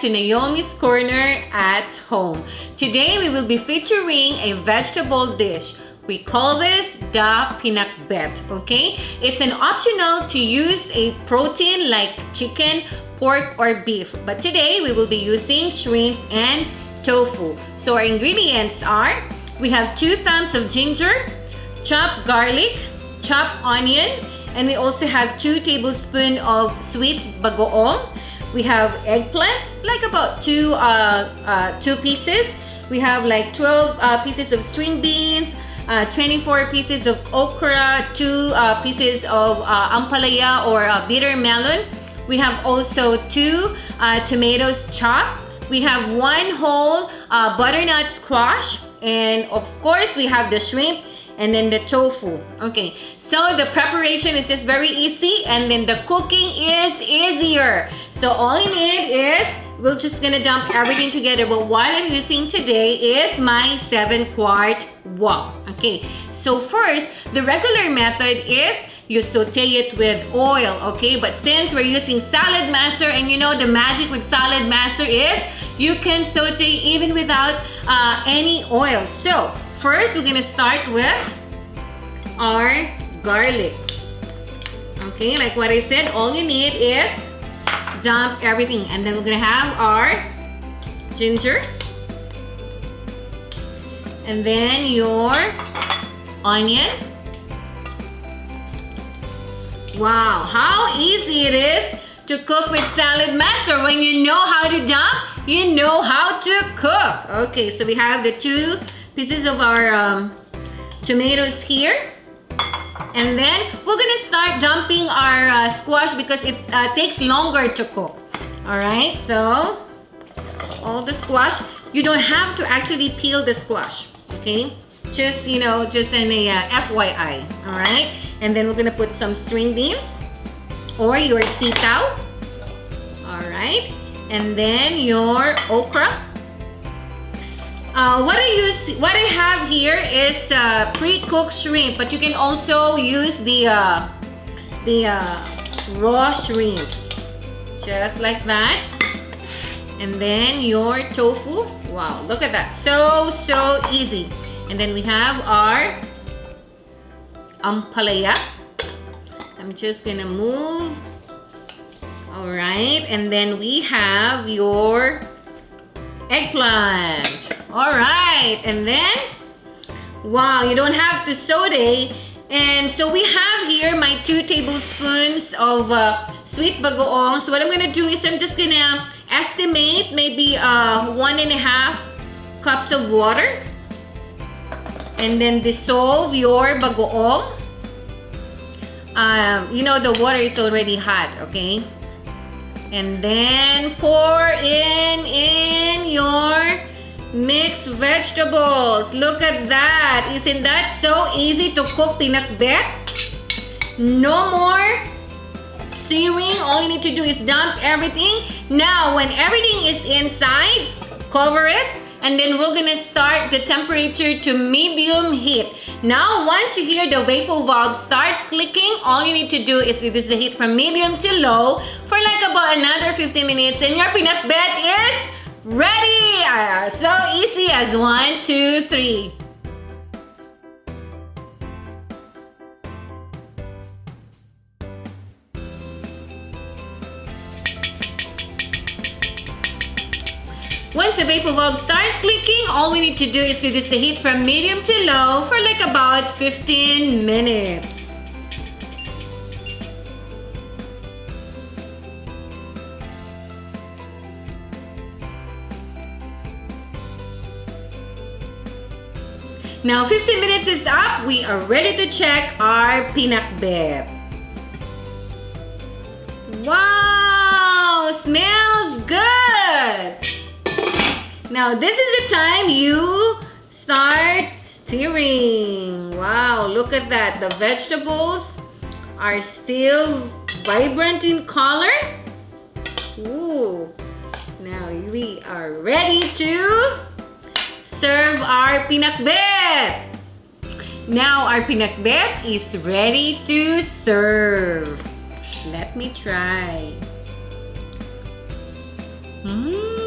to Naomi's Corner at Home. Today we will be featuring a vegetable dish. We call this the Pinakbet, okay? It's an optional to use a protein like chicken, pork, or beef. But today we will be using shrimp and tofu. So our ingredients are, we have 2 thumbs of ginger, chopped garlic, chopped onion, and we also have 2 tablespoons of sweet bagoong. We have eggplant, like about two pieces. We have like 12 pieces of string beans, 24 pieces of okra, 2 pieces of Ampalaya or bitter melon. We have also 2 tomatoes chopped. We have 1 whole butternut squash, and of course we have the shrimp and then the tofu. Okay, so the preparation is just very easy, and then the cooking is easier. So all you need is, we're just gonna dump everything together, but what I'm using today is my 7-quart wok. Okay, so first, the regular method is you saute it with oil, okay? But since we're using Saladmaster, and you know the magic with Saladmaster is you can saute even without any oil. So first, we're gonna start with our garlic. Okay, like what I said, all you need is dump everything, and then we're gonna have our ginger, and then your onion. Wow, how easy it is to cook with Saladmaster. When you know how to dump, you know how to cook. Okay, so we have the 2 pieces of our tomatoes here, and then we're gonna start dumping our squash because it takes longer to cook. All right, so all the squash, you don't have to actually peel the squash, okay? Just, you know, just an FYI, all right? And then we're gonna put some string beans or your sitaw, all right? And then your okra. What I have here is pre-cooked shrimp, but you can also use the raw shrimp, just like that. And then your tofu. Wow, look at that, so easy. And then we have our Ampalaya. I'm just gonna move. All right, and then we have your eggplant. All right, and then, wow, you don't have to saute. And so we have here my 2 tablespoons of sweet bagoong. So what I'm gonna do is I'm just gonna estimate maybe 1.5 cups of water, and then dissolve your bagoong. You know the water is already hot, okay? And then pour in your mixed vegetables. Look at that. Isn't that so easy to cook pinakbet? No more stirring. All you need to do is dump everything. Now, when everything is inside, cover it, and then we're gonna start the temperature to medium heat. Now, once you hear the vapor valve starts clicking, all you need to do is reduce the heat from medium to low for like about another 15 minutes, and your pinakbet is ready! So easy as 1, 2, 3. Once the vapor valve starts clicking, all we need to do is reduce the heat from medium to low for like about 15 minutes. Now 15 minutes is up. We are ready to check our pinakbet. Wow, smells good. Now this is the time you start stirring. Wow, look at that. The vegetables are still vibrant in color. Ooh. Now we are ready to serve our pinakbet. Now our pinakbet is ready to serve. Let me try. Mmm.